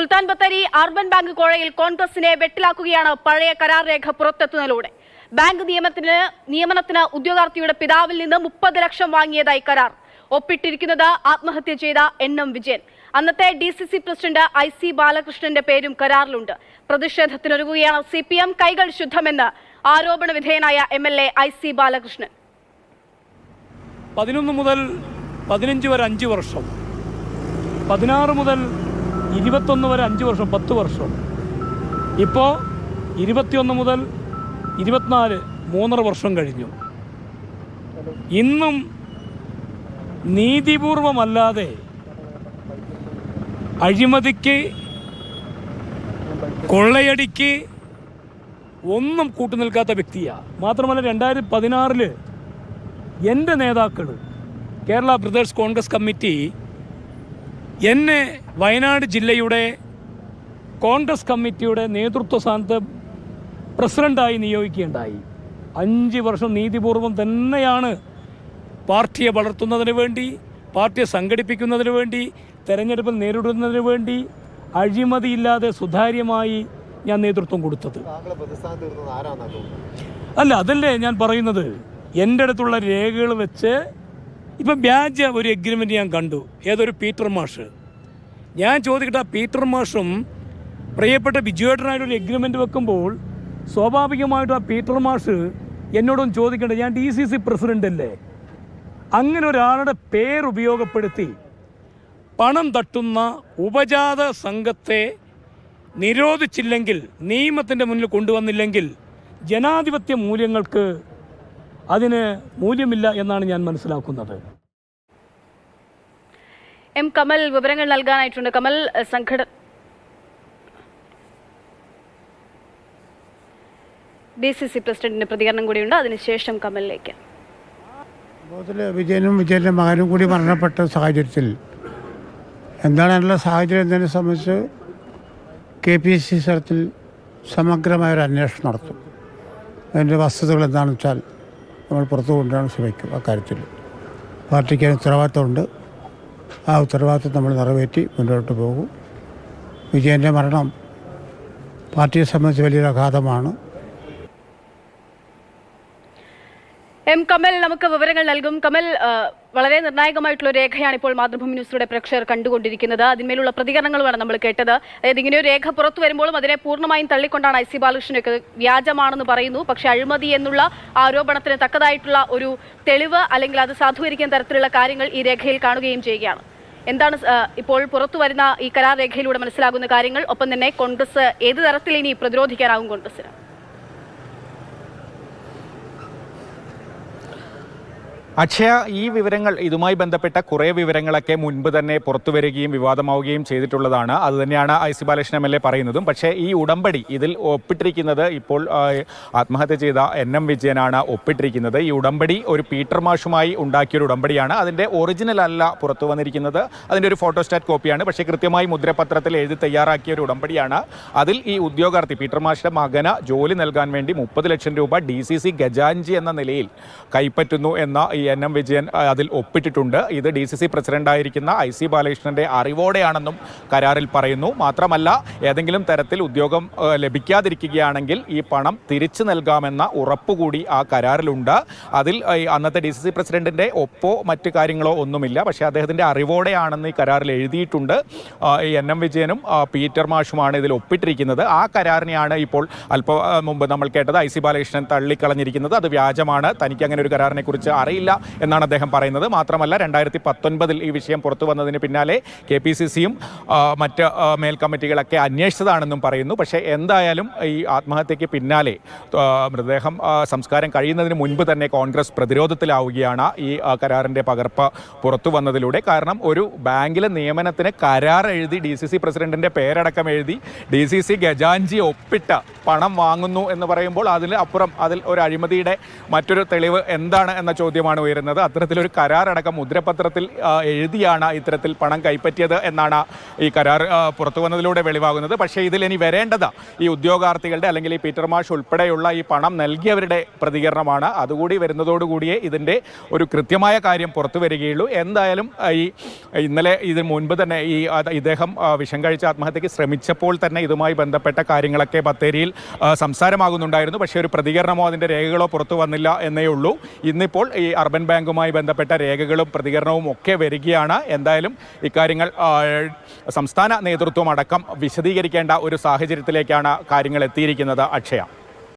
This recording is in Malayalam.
സുൽത്താൻ ബത്തേരി അർബൻ ബാങ്ക് കോഴയിൽ കോൺഗ്രസിനെ വെട്ടിലാക്കുകയാണ് പഴയ കരാർ രേഖ പുറത്തെത്തുന്നതിലൂടെ. ബാങ്ക് നിയമനത്തിന് ഉദ്യോഗാർത്ഥിയുടെ പിതാവിൽ നിന്ന് 30 ലക്ഷം വാങ്ങിയതായി കരാർ. ഒപ്പിട്ടിരിക്കുന്നത് ആത്മഹത്യ ചെയ്ത NM വിജയൻ. അന്നത്തെ DCC പ്രസിഡന്റ് IC ബാലകൃഷ്ണന്റെ പേരും കരാറിലുണ്ട്. പ്രതിഷേധത്തിനൊരുങ്ങുകയാണ് CPM. കൈകൾ ശുദ്ധമെന്ന് ആരോപണ വിധേയനായ MLA IC ബാലകൃഷ്ണൻ. 11 മുതൽ 15 വരെ 5 വർഷം, 16 മുതൽ 21 വരെ 5 വർഷം, 10 വർഷം. ഇപ്പോൾ 21 മുതൽ 24 3.5 വർഷം കഴിഞ്ഞു. ഇന്നും നീതിപൂർവമല്ലാതെ അഴിമതിക്ക്, കൊള്ളയടിക്ക് ഒന്നും കൂട്ടുനിൽക്കാത്ത വ്യക്തിയാണ്. മാത്രമല്ല 2016 എൻ്റെ നേതാക്കൾ, കേരള ബ്രദേഴ്സ് കോൺഗ്രസ് കമ്മിറ്റി എന്നെ വയനാട് ജില്ലയുടെ കോൺഗ്രസ് കമ്മിറ്റിയുടെ നേതൃത്വ സ്ഥാനത്ത് പ്രസിഡൻ്റായി നിയോഗിക്കുകയുണ്ടായി. 5 വർഷം നീതിപൂർവം തന്നെയാണ് പാർട്ടിയെ വളർത്തുന്നതിന് വേണ്ടി, പാർട്ടിയെ സംഘടിപ്പിക്കുന്നതിന് വേണ്ടി, തെരഞ്ഞെടുപ്പിൽ നേരിടുന്നതിന് വേണ്ടി അഴിമതിയില്ലാതെ സുതാര്യമായി ഞാൻ നേതൃത്വം കൊടുത്തത്. അല്ല, അതല്ലേ ഞാൻ പറയുന്നത്. എൻ്റെ അടുത്തുള്ള രേഖകൾ വെച്ച് ഇപ്പം വ്യാജ ഒരു എഗ്രിമെൻ്റ് ഞാൻ കണ്ടു. ഏതൊരു പീറ്റർ മാഷ്. ഞാൻ ചോദിക്കട്ടെ, ആ പീറ്റർ മാഷും പ്രിയപ്പെട്ട ബിജുവേട്ടനായിട്ടൊരു എഗ്രിമെൻ്റ് വെക്കുമ്പോൾ സ്വാഭാവികമായിട്ടും ആ പീറ്റർ മാഷ് എന്നോടൊന്നും ചോദിക്കേണ്ടത്, ഞാൻ DCC പ്രസിഡൻ്റ് അല്ലേ? അങ്ങനെ ഒരാളുടെ പേരുപയോഗപ്പെടുത്തി പണം തട്ടുന്ന ഉപജാത സംഘത്തെ നിരോധിച്ചില്ലെങ്കിൽ, നിയമത്തിൻ്റെ മുന്നിൽ കൊണ്ടുവന്നില്ലെങ്കിൽ ജനാധിപത്യ മൂല്യങ്ങൾക്ക് അതിന് മൂല്യമില്ല എന്നാണ് ഞാൻ മനസ്സിലാക്കുന്നത്. M കമൽ വിവരങ്ങൾ നൽകാനായിട്ടുണ്ട്. കമൽ, DCC പ്രസിഡന്റിന്റെ പ്രതികരണം കൂടിയുണ്ട്. അതിനുശേഷം കമലിലേക്ക്. വിജയൻ്റെ മകനും കൂടി മരണപ്പെട്ട സാഹചര്യത്തിൽ എന്താണ് അതിനുള്ള സാഹചര്യം എന്നതിനെ സംബന്ധിച്ച് KPCC തലത്തിൽ സമഗ്രമായൊരു അന്വേഷണം നടത്തും. അതിൻ്റെ വസ്തുതകൾ എന്താണെന്ന് വെച്ചാൽ നമ്മൾ പുറത്തു കൊണ്ടുവരാൻ ശ്രമിക്കും. അക്കാര്യത്തിൽ പാർട്ടിക്ക് ഉത്തരവാദിത്തമുണ്ട്. ആ ഉത്തരവാദിത്തം നമ്മൾ നിറവേറ്റി മുന്നോട്ട് പോകും. വിജയൻ്റെ മരണം പാർട്ടിയെ സംബന്ധിച്ച് വലിയൊരു ആഘാതമാണ്. M കമൽ നമുക്ക് വിവരങ്ങൾ നൽകും. കമൽ, വളരെ നിർണായകമായിട്ടുള്ള രേഖയാണ് ഇപ്പോൾ മാതൃഭൂമി ന്യൂസിലൂടെ പ്രേക്ഷകർ കണ്ടുകൊണ്ടിരിക്കുന്നത്. അതിന്മേലുള്ള പ്രതികരണങ്ങളുമാണ് നമ്മൾ കേട്ടത്. അതായത് ഇങ്ങനെ ഒരു രേഖ പുറത്തു വരുമ്പോഴും അതിനെ പൂർണ്ണമായും തള്ളിക്കൊണ്ടാണ് IC ബാലകൃഷ്ണനൊക്കെ വ്യാജമാണെന്ന് പറയുന്നു. പക്ഷേ അഴിമതി എന്നുള്ള ആരോപണത്തിന് തക്കതായിട്ടുള്ള ഒരു തെളിവ് അല്ലെങ്കിൽ അത് സാധൂകരിക്കുന്ന തരത്തിലുള്ള കാര്യങ്ങൾ ഈ രേഖയിൽ കാണുകയും ചെയ്യുകയാണ്. എന്താണ് ഇപ്പോൾ പുറത്തു വരുന്ന ഈ കരാർ രേഖയിലൂടെ മനസ്സിലാകുന്ന കാര്യങ്ങൾ? ഒപ്പം തന്നെ കോൺഗ്രസ് ഏത് തരത്തിൽ ഇനി പ്രതിരോധിക്കാനാകും കോൺഗ്രസിന്? അക്ഷയ, ഈ വിവരങ്ങൾ, ഇതുമായി ബന്ധപ്പെട്ട കുറേ വിവരങ്ങളൊക്കെ മുൻപ് തന്നെ പുറത്തു വരികയും വിവാദമാവുകയും ചെയ്തിട്ടുള്ളതാണ്. അതുതന്നെയാണ് IC ബാലകൃഷ്ണൻ MLA പറയുന്നതും. പക്ഷേ ഈ ഉടമ്പടി, ഇതിൽ ഒപ്പിട്ടിരിക്കുന്നത് ഇപ്പോൾ ആത്മഹത്യ ചെയ്ത NM വിജയനാണ് ഒപ്പിട്ടിരിക്കുന്നത്. ഈ ഉടമ്പടി ഒരു പീറ്റർ മാഷുമായി ഉണ്ടാക്കിയൊരു ഉടമ്പടിയാണ്. അതിൻ്റെ ഒറിജിനൽ അല്ല പുറത്തു വന്നിരിക്കുന്നത്. അതിൻ്റെ ഒരു ഫോട്ടോസ്റ്റാറ്റ് കോപ്പിയാണ്. പക്ഷേ കൃത്യമായി മുദ്രപത്രത്തിൽ എഴുതി തയ്യാറാക്കിയ ഒരു ഉടമ്പടിയാണ്. അതിൽ ഈ ഉദ്യോഗാർത്ഥി പീറ്റർ മാഷിൻ്റെ മകന് ജോലി നൽകാൻ വേണ്ടി 30 ലക്ഷം രൂപ DCC ഖജാൻജി എന്ന നിലയിൽ കൈപ്പറ്റുന്നു എന്ന ഈ NM വിജയൻ അതിൽ ഒപ്പിട്ടിട്ടുണ്ട്. ഇത് DCC പ്രസിഡന്റായിരിക്കുന്ന IC ബാലകൃഷ്ണന്റെ അറിവോടെയാണെന്നും കരാറിൽ പറയുന്നു. മാത്രമല്ല, ഏതെങ്കിലും തരത്തിൽ ഉദ്യോഗം ലഭിക്കാതിരിക്കുകയാണെങ്കിൽ ഈ പണം തിരിച്ചു നൽകാമെന്ന ഉറപ്പുകൂടി ആ കരാറിലുണ്ട്. അതിൽ അന്നത്തെ DCC പ്രസിഡന്റിന്റെ ഒപ്പോ മറ്റു കാര്യങ്ങളോ ഒന്നുമില്ല. പക്ഷേ അദ്ദേഹത്തിന്റെ അറിവോടെയാണെന്ന് ഈ കരാറിൽ എഴുതിയിട്ടുണ്ട്. ഈ NM വിജയനും പീറ്റർ മാഷുമാണ് ഇതിൽ ഒപ്പിട്ടിരിക്കുന്നത്. ആ കരാറിനെയാണ് ഇപ്പോൾ അല്പം മുമ്പ് നമ്മൾ കേട്ടത് IC ബാലകൃഷ്ണൻ തള്ളിക്കളഞ്ഞിരിക്കുന്നത്. അത് വ്യാജമാണ്, തനിക്ക് അങ്ങനെ ഒരു കരാറിനെ കുറിച്ച് അറിയില്ല എന്നാണ് അദ്ദേഹം പറയുന്നത്. മാത്രമല്ല, 2019 ഈ വിഷയം പുറത്തു വന്നതിന് പിന്നാലെ KPCCയും മറ്റ് മേൽക്കമ്മിറ്റികളൊക്കെ അന്വേഷിച്ചതാണെന്നും പറയുന്നു. പക്ഷേ എന്തായാലും ഈ ആത്മഹത്യയ്ക്ക് പിന്നാലെ മൃതദേഹം സംസ്കാരം കഴിയുന്നതിന് മുൻപ് തന്നെ കോൺഗ്രസ് പ്രതിരോധത്തിലാവുകയാണ് ഈ കരാറിൻ്റെ പകർപ്പ് പുറത്തു വന്നതിലൂടെ. കാരണം ഒരു ബാങ്കിലെ നിയമനത്തിന് കരാർ എഴുതി, DCC പ്രസിഡന്റിൻ്റെ പേരടക്കം എഴുതി, DCC ഖജാൻജി ഒപ്പിട്ട പണം വാങ്ങുന്നു എന്ന് പറയുമ്പോൾ അതിൽ ഒരു അഴിമതിയുടെ മറ്റൊരു തെളിവ് എന്താണ് എന്ന ചോദ്യമാണ് ഉയരുന്നത്. അത്തരത്തിലൊരു കരാറടക്കം മുദ്രപത്രത്തിൽ എഴുതിയാണ് ഇത്തരത്തിൽ പണം കൈപ്പറ്റിയത് എന്നാണ് ഈ കരാർ പുറത്തു വന്നതിലൂടെ വെളിവാകുന്നത്. പക്ഷേ ഇതിൽ ഇനി വരേണ്ടത് ഈ ഉദ്യോഗാർത്ഥികളുടെ അല്ലെങ്കിൽ ഈ പീറ്റർ മാഷ് ഉൾപ്പെടെയുള്ള ഈ പണം നൽകിയവരുടെ പ്രതികരണമാണ്. അതുകൂടി വരുന്നതോടുകൂടിയേ ഇതിൻ്റെ ഒരു കൃത്യമായ കാര്യം പുറത്തു വരികയുള്ളൂ. എന്തായാലും ഇന്നലെ ഇതിന് മുൻപ് തന്നെ ഇദ്ദേഹം വിഷം കഴിച്ച് ആത്മഹത്യക്ക് ശ്രമിച്ചപ്പോൾ തന്നെ ഇതുമായി ബന്ധപ്പെട്ട കാര്യങ്ങളൊക്കെ ബത്തേരിയിൽ സംസാരമാകുന്നുണ്ടായിരുന്നു. പക്ഷേ ഒരു പ്രതികരണമോ അതിൻ്റെ രേഖകളോ പുറത്തു വന്നില്ല എന്നേ ഉള്ളൂ. ഇന്നിപ്പോൾ ഈ അർബൻ ബാങ്കുമായി ബന്ധപ്പെട്ട രേഖകളും പ്രതികരണവും ഒക്കെ വരികയാണ്. എന്തായാലും ഇക്കാര്യങ്ങൾ സംസ്ഥാന നേതൃത്വം അടക്കം വിശദീകരിക്കേണ്ട ഒരു സാഹചര്യത്തിലേക്കാണ് കാര്യങ്ങൾ എത്തിയിരിക്കുന്നത്. അക്ഷയ.